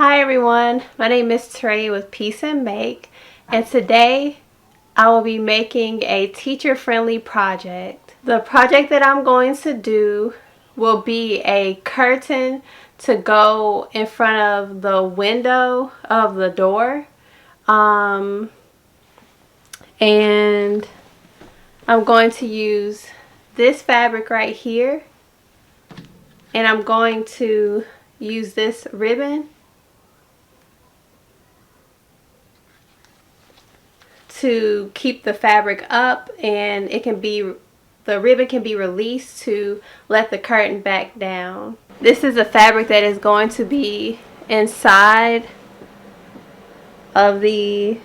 Hi everyone, my name is Teria with Peace and Make, and today I will be making a teacher-friendly project. The project that I'm going to do will be a curtain to go in front of the window of the door. And I'm going to use this fabric right here, and I'm going to use this ribbon to keep the fabric up, and the ribbon can be released to let the curtain back down. This is a fabric that is going to be inside of this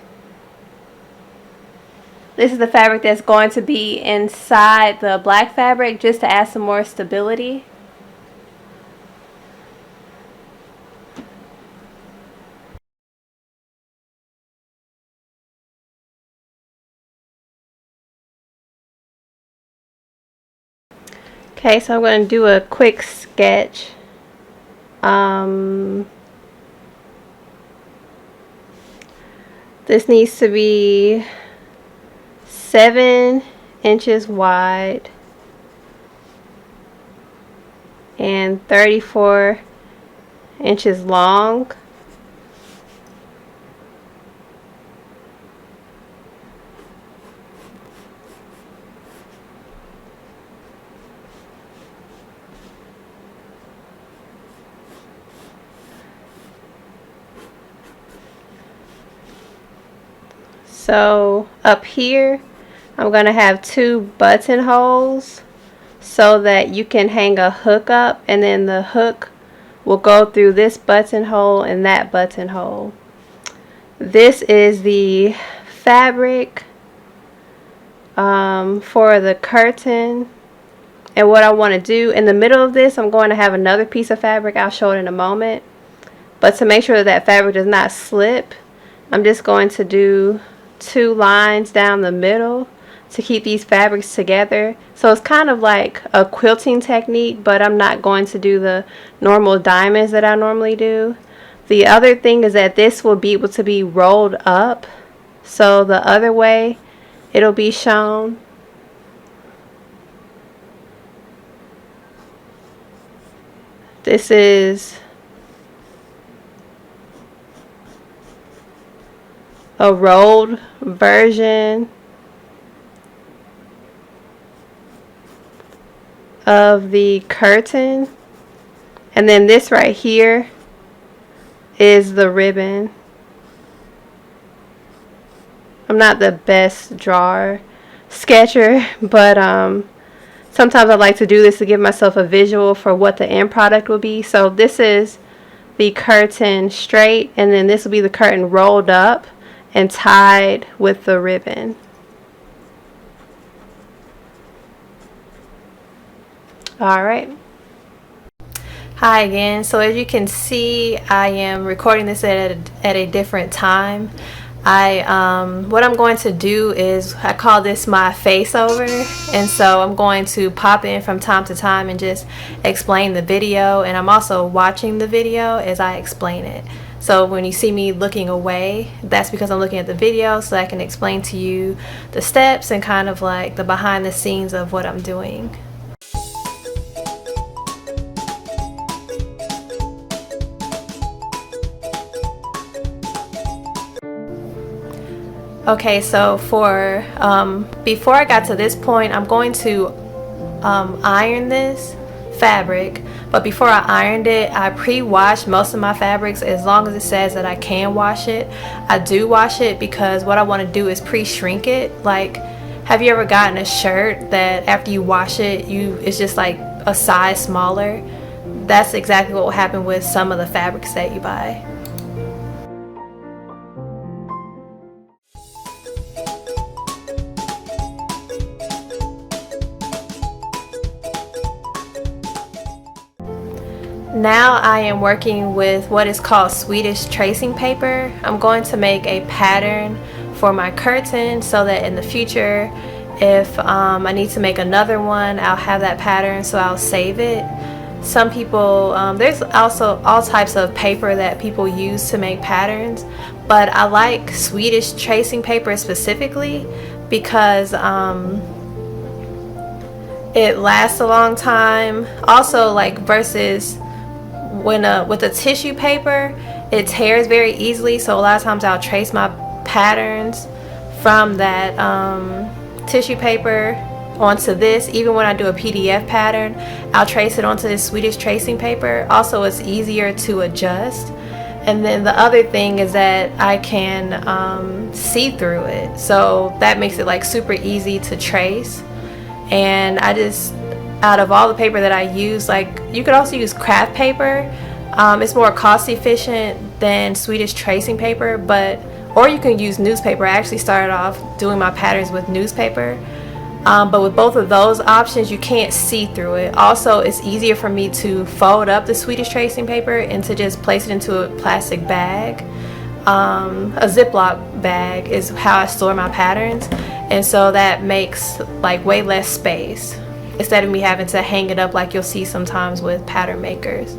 is the fabric that's going to be inside the black fabric, just to add some more stability. Okay, so I'm going to do a quick sketch. This needs to be 7 inches wide and 34 inches long. So up here I'm going to have 2 buttonholes so that you can hang a hook up, and then the hook will go through this buttonhole and that buttonhole. This is the fabric for the curtain. And what I want to do in the middle of this, I'm going to have another piece of fabric. I'll show it in a moment. But to make sure that fabric does not slip, I'm just going to do 2 lines down the middle to keep these fabrics together. So it's kind of like a quilting technique, but I'm not going to do the normal diamonds that I normally do. The other thing is that this will be able to be rolled up, so the other way it'll be shown. This is a rolled version of the curtain, and then this right here is the ribbon. I'm not the best sketcher, but sometimes I like to do this to give myself a visual for what the end product will be. So this is the curtain straight, and then this will be the curtain rolled up and tied with the ribbon. Alright. Hi again. So as you can see, I am recording this at a different time. What I'm going to do is, I call this my faceover, and so I'm going to pop in from time to time and just explain the video, and I'm also watching the video as I explain it. So when you see me looking away, that's because I'm looking at the video, so I can explain to you the steps and kind of like the behind the scenes of what I'm doing. Okay, so for before I got to this point, I'm going to iron this fabric. But before I ironed it, I pre-washed most of my fabrics. As long as it says that I can wash it, I do wash it, because what I want to do is pre-shrink it. Like, have you ever gotten a shirt that after you wash it, it's just like a size smaller? That's exactly what will happen with some of the fabrics that you buy. Now I am working with what is called Swedish tracing paper. I'm going to make a pattern for my curtain so that in the future, if I need to make another one, I'll have that pattern, so I'll save it. Some people, there's also all types of paper that people use to make patterns, but I like Swedish tracing paper specifically because it lasts a long time. Also, like versus when with a tissue paper, it tears very easily, so a lot of times I'll trace my patterns from that tissue paper onto this. Even when I do a PDF pattern, I'll trace it onto this Swedish tracing paper. Also, it's easier to adjust. And then the other thing is that I can see through it, so that makes it like super easy to trace. And I just, out of all the paper that I use, like you could also use craft paper. It's more cost efficient than Swedish tracing paper, or you can use newspaper. I actually started off doing my patterns with newspaper. But with both of those options, you can't see through it. Also, it's easier for me to fold up the Swedish tracing paper and to just place it into a plastic bag. A Ziploc bag is how I store my patterns, and so that makes like way less space instead of me having to hang it up like you'll see sometimes with pattern makers.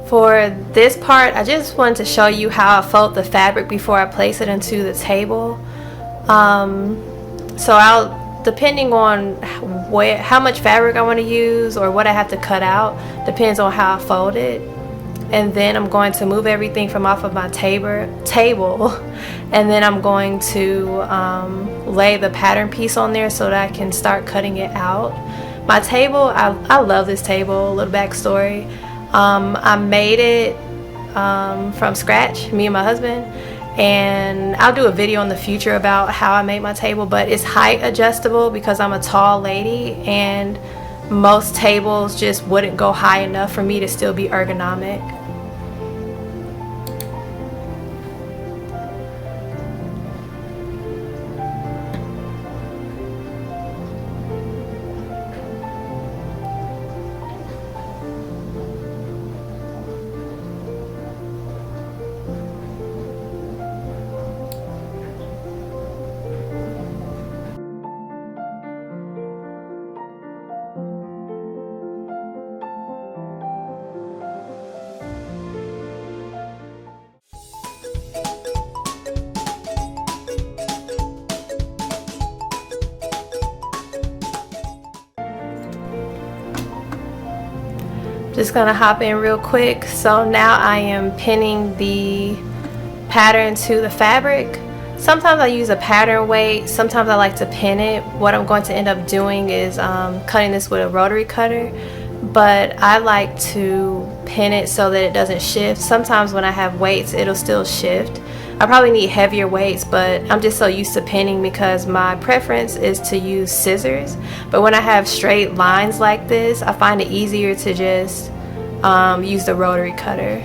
For this part, I just wanted to show you how I fold the fabric before I place it into the table. So I'll, depending on how much fabric I want to use or what I have to cut out, depends on how I fold it. And then I'm going to move everything from off of my table, and then I'm going to lay the pattern piece on there so that I can start cutting it out. My table, I love this table. A little backstory. I made it from scratch, me and my husband, and I'll do a video in the future about how I made my table, but it's height adjustable because I'm a tall lady and most tables just wouldn't go high enough for me to still be ergonomic. Just gonna hop in real quick. So now I am pinning the pattern to the fabric. Sometimes I use a pattern weight, sometimes I like to pin it. What I'm going to end up doing is cutting this with a rotary cutter, but I like to pin it so that it doesn't shift. Sometimes when I have weights, it'll still shift. I probably need heavier weights, but I'm just so used to pinning because my preference is to use scissors. But when I have straight lines like this, I find it easier to just use the rotary cutter.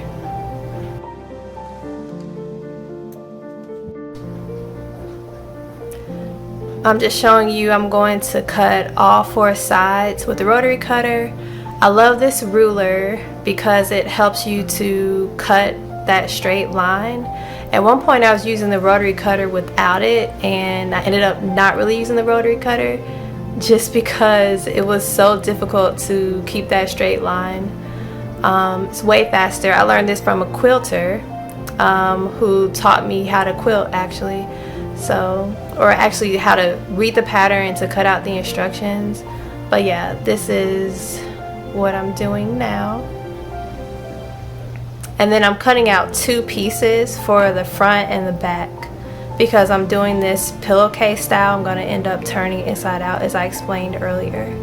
I'm just showing you I'm going to cut all 4 sides with the rotary cutter. I love this ruler because it helps you to cut that straight line. At one point I was using the rotary cutter without it, and I ended up not really using the rotary cutter just because it was so difficult to keep that straight line. It's way faster. I learned this from a quilter who taught me how to quilt actually. So or actually how to read the pattern and to cut out the instructions. But yeah, this is what I'm doing now. And then I'm cutting out 2 pieces for the front and the back because I'm doing this pillowcase style. I'm going to end up turning inside out as I explained earlier.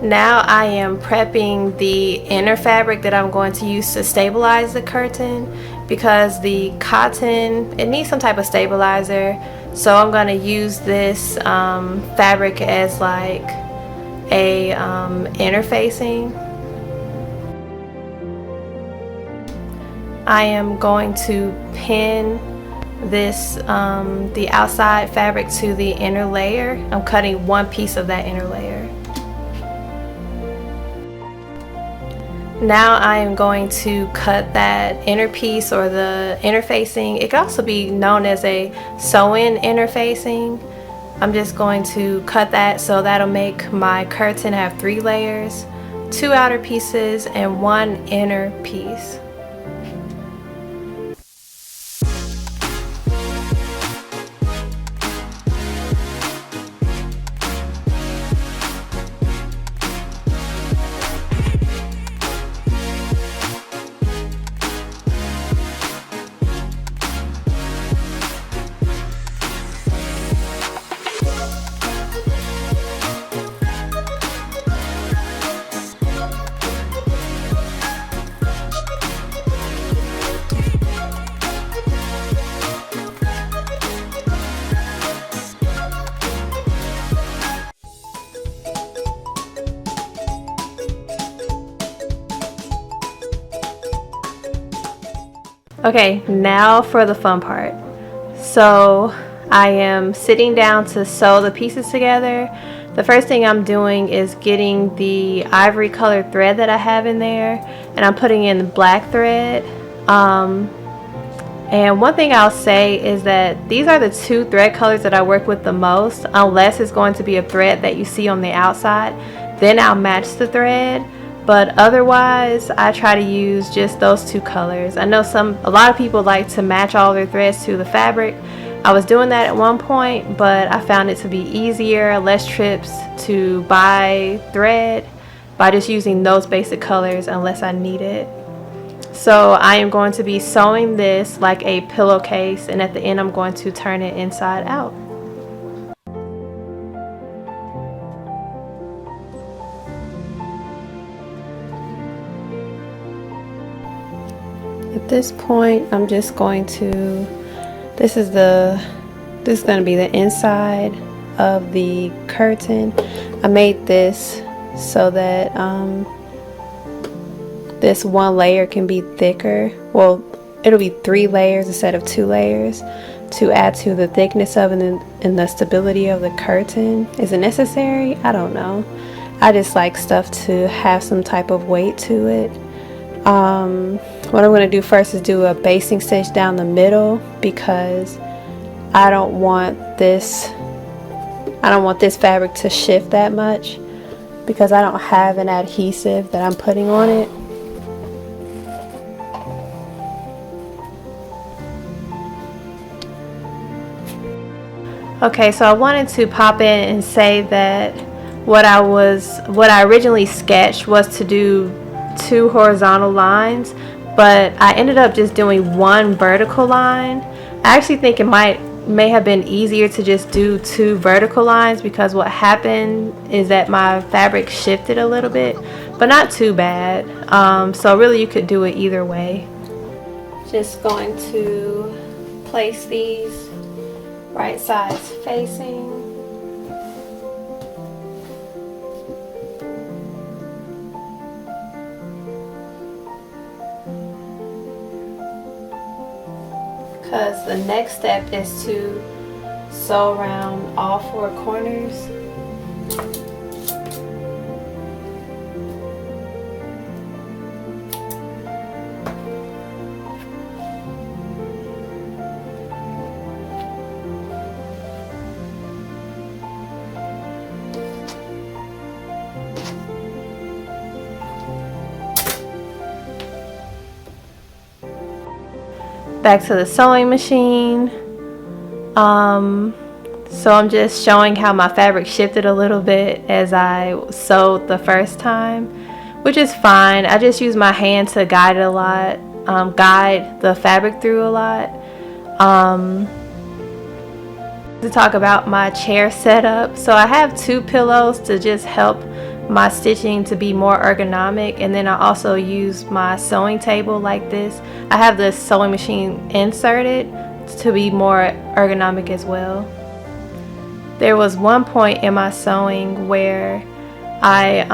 Now I am prepping the inner fabric that I'm going to use to stabilize the curtain, because the cotton, it needs some type of stabilizer. So I'm going to use this fabric as like a interfacing. I am going to pin this the outside fabric to the inner layer. I'm cutting 1 piece of that inner layer. Now I am going to cut that inner piece, or the interfacing. It could also be known as a sew-in interfacing. I'm just going to cut that, so that'll make my curtain have 3 layers, 2 outer pieces and 1 inner piece. Okay, now for the fun part. So I am sitting down to sew the pieces together. The first thing I'm doing is getting the ivory colored thread that I have in there, and I'm putting in the black thread. And one thing I'll say is that these are the 2 thread colors that I work with the most, unless it's going to be a thread that you see on the outside. Then I'll match the thread. But otherwise, I try to use just those 2 colors. I know a lot of people like to match all their threads to the fabric. I was doing that at one point, but I found it to be easier, less trips to buy thread by just using those basic colors unless I need it. So I am going to be sewing this like a pillowcase, and at the end I'm going to turn it inside out. At this point, I'm just going to, this is going to be the inside of the curtain. I made this so that this 1 layer can be thicker. Well, it'll be 3 layers instead of 2 layers to add to the thickness of it and the stability of the curtain. Is it necessary? I don't know. I just like stuff to have some type of weight to it. What I'm going to do first is do a basting stitch down the middle, because I don't want this fabric to shift that much, because I don't have an adhesive that I'm putting on it. Okay, so I wanted to pop in and say that what I originally sketched was to do 2 horizontal lines, but I ended up just doing 1 vertical line. I actually think it may have been easier to just do 2 vertical lines, because what happened is that my fabric shifted a little bit, but not too bad. So really you could do it either way. Just going to place these right sides facing. Because the next step is to sew around all 4 corners. back to the sewing machine. So I'm just showing how my fabric shifted a little bit as I sewed the first time, which is fine. I just use my hand to guide it a lot, guide the fabric through a lot. To talk about my chair setup, so I have 2 pillows to just help my stitching to be more ergonomic, and then I also use my sewing table like this. I have the sewing machine inserted to be more ergonomic as well. There was one point in my sewing where I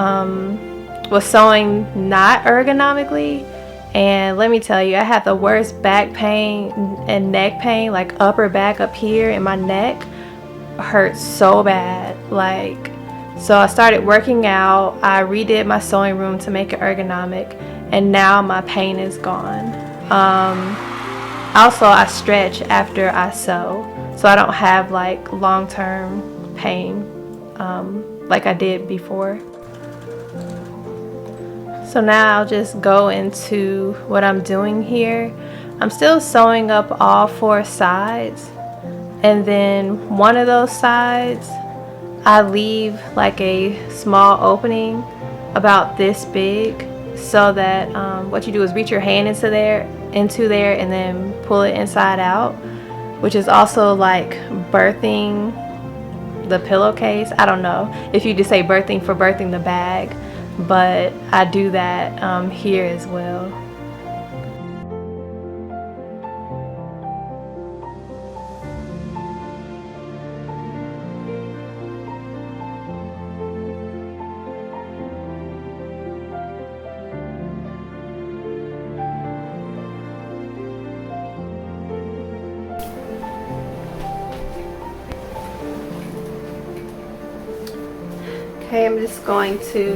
was sewing not ergonomically, and let me tell you, I had the worst back pain and neck pain, like upper back up here, and my neck hurt so bad. Like, so I started working out. I redid my sewing room to make it ergonomic, and now my pain is gone. Also, I stretch after I sew, so I don't have like long-term pain like I did before. So now I'll just go into what I'm doing here. I'm still sewing up all 4 sides, and then one of those sides I leave like a small opening about this big, so that what you do is reach your hand into there and then pull it inside out, which is also like birthing the pillowcase. I don't know if you just say birthing for birthing the bag, but I do that here as well. Okay, I'm just going to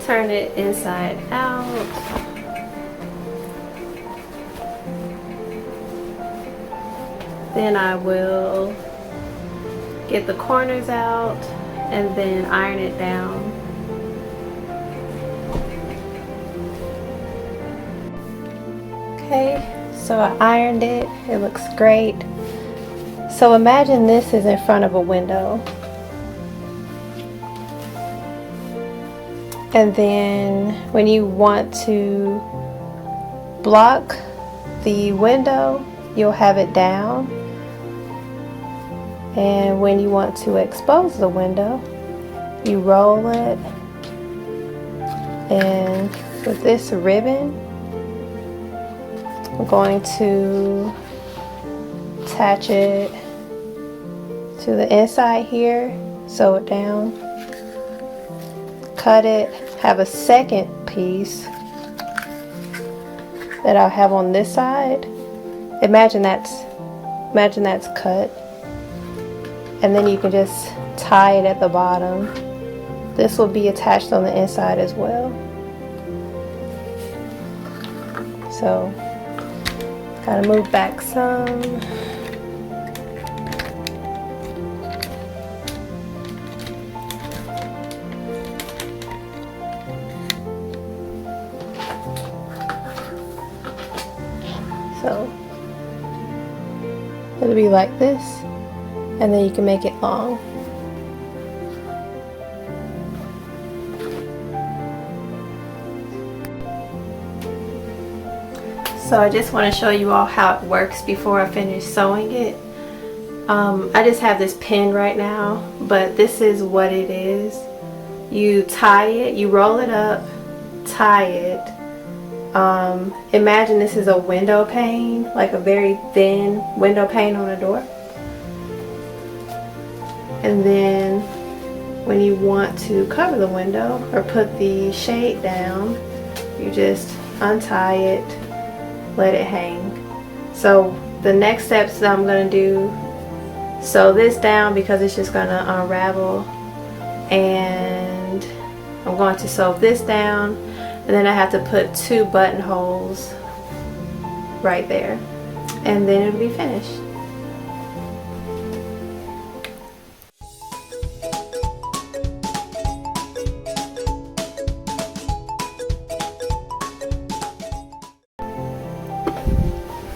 turn it inside out. Then I will get the corners out and then iron it down. Okay, so I ironed it. It looks great. So imagine this is in front of a window. And then when you want to block the window, you'll have it down. And when you want to expose the window, you roll it. And with this ribbon, I'm going to attach it to the inside here, sew it down, cut it, have a second piece that I'll have on this side. Imagine that's cut, and then you can just tie it at the bottom. This will be attached on the inside as well. So gotta move back some. So it'll be like this, and then you can make it long. So I just want to show you all how it works before I finish sewing it. I just have this pin right now, but this is what it is. You tie it, you roll it up, tie it. Imagine this is a window pane, like a very thin window pane on a door. And then when you want to cover the window or put the shade down, you just untie it, let it hang. So the next steps that I'm going to do, sew this down because it's just going to unravel, and I'm going to sew this down, and then I have to put 2 buttonholes right there, and then it'll be finished.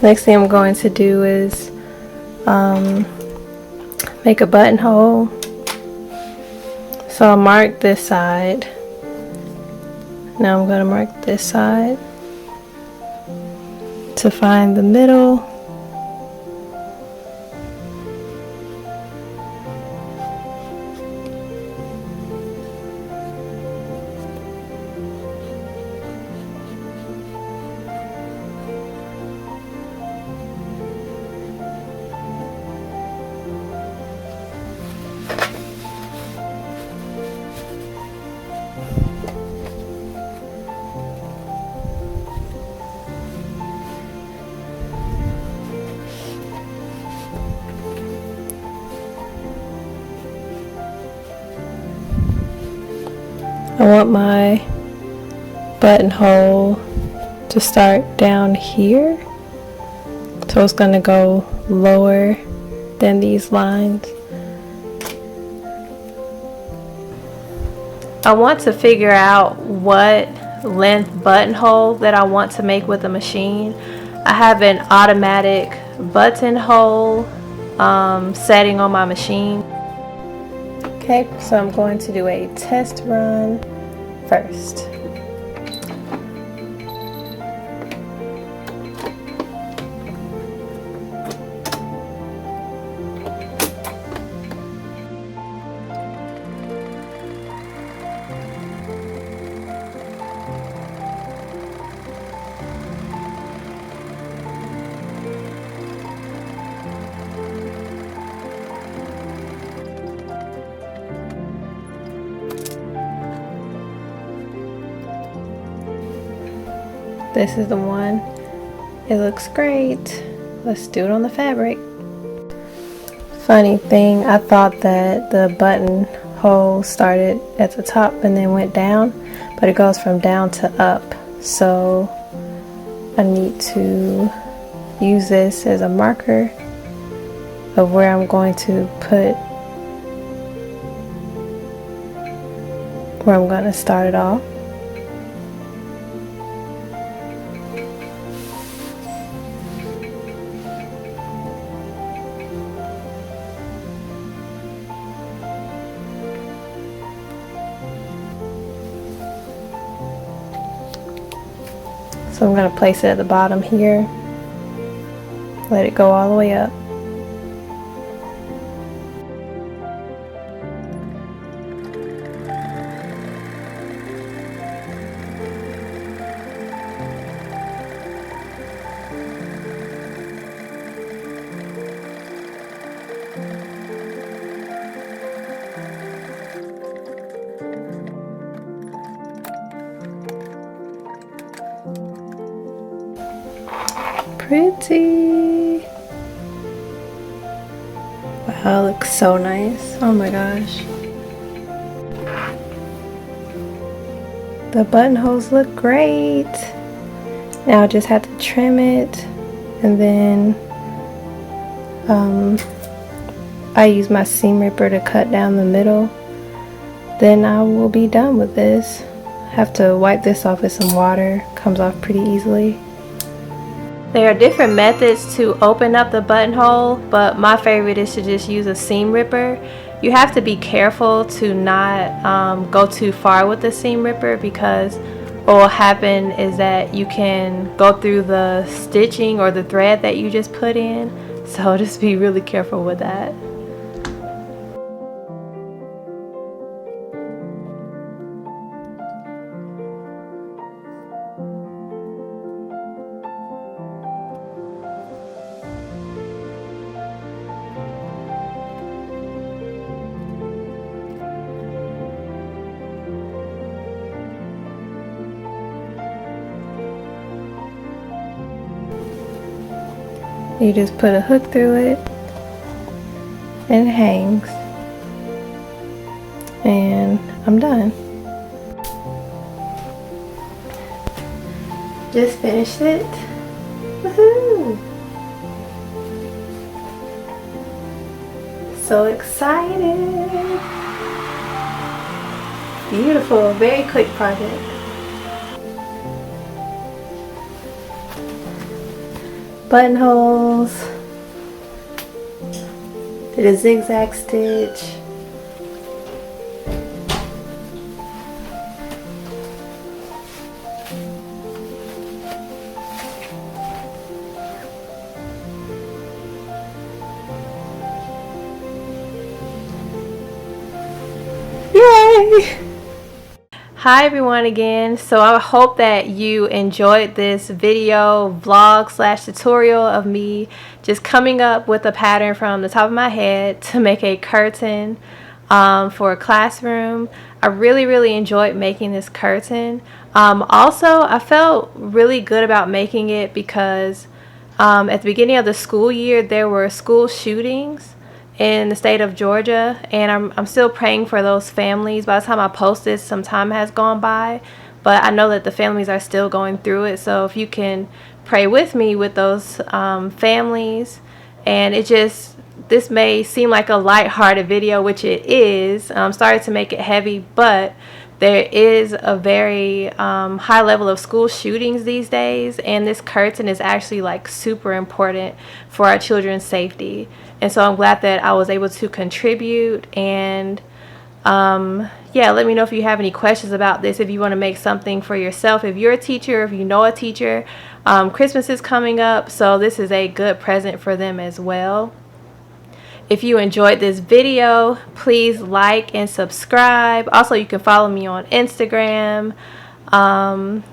Next thing I'm going to do is make a buttonhole. So I'll mark this side. Now I'm going to mark this side to find the middle. I want my buttonhole to start down here, so it's going to go lower than these lines. I want to figure out what length buttonhole that I want to make with the machine. I have an automatic buttonhole setting on my machine. Okay, so I'm going to do a test run first. This is the one. It looks great. Let's do it on the fabric. Funny thing, I thought that the buttonhole started at the top and then went down, but it goes from down to up. So I need to use this as a marker of where I'm going to put, where I'm going to start it off. So I'm going to place it at the bottom here, let it go all the way up. Pretty. Wow, it looks so nice. Oh my gosh. The buttonholes look great. Now I just have to trim it, and then I use my seam ripper to cut down the middle. Then I will be done with this. Have to wipe this off with some water. Comes off pretty easily. There are different methods to open up the buttonhole, but my favorite is to just use a seam ripper. You have to be careful to not go too far with the seam ripper, because what will happen is that you can go through the stitching or the thread that you just put in. So just be really careful with that. You just put a hook through it and it hangs, and I'm done. Just finished it. Woohoo! So excited! Beautiful, very quick project. buttonholes. Did a zigzag stitch. Yay! Hi everyone again. So I hope that you enjoyed this video vlog / tutorial of me just coming up with a pattern from the top of my head to make a curtain for a classroom. I really enjoyed making this curtain. Also, I felt really good about making it because at the beginning of the school year there were school shootings in the state of Georgia, and I'm still praying for those families. By the time I post this, some time has gone by, but I know that the families are still going through it. So if you can pray with me with those families. And this may seem like a lighthearted video, which it is. I'm sorry to make it heavy, but there is a very high level of school shootings these days, and this curtain is actually like super important for our children's safety. And so I'm glad that I was able to contribute. And yeah, let me know if you have any questions about this, if you want to make something for yourself, if you're a teacher, if you know a teacher. Christmas is coming up, so this is a good present for them as well. If you enjoyed this video, please like and subscribe. Also, you can follow me on Instagram. I'm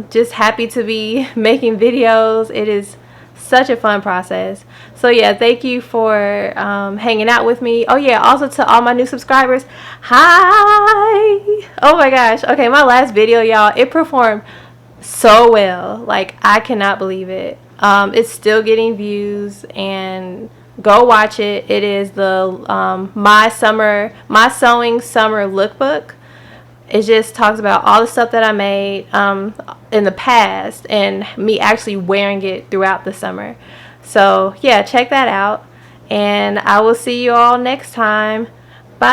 just happy to be making videos. It is such a fun process. So yeah, thank you for hanging out with me. Oh yeah, also to all my new subscribers, hi. Oh my gosh. Okay, my last video, y'all, it performed so well. Like, I cannot believe it. It's still getting views, and go watch it. It is the my sewing summer lookbook. It just talks about all the stuff that I made in the past and me actually wearing it throughout the summer. So yeah, check that out, and I will see you all next time. Bye.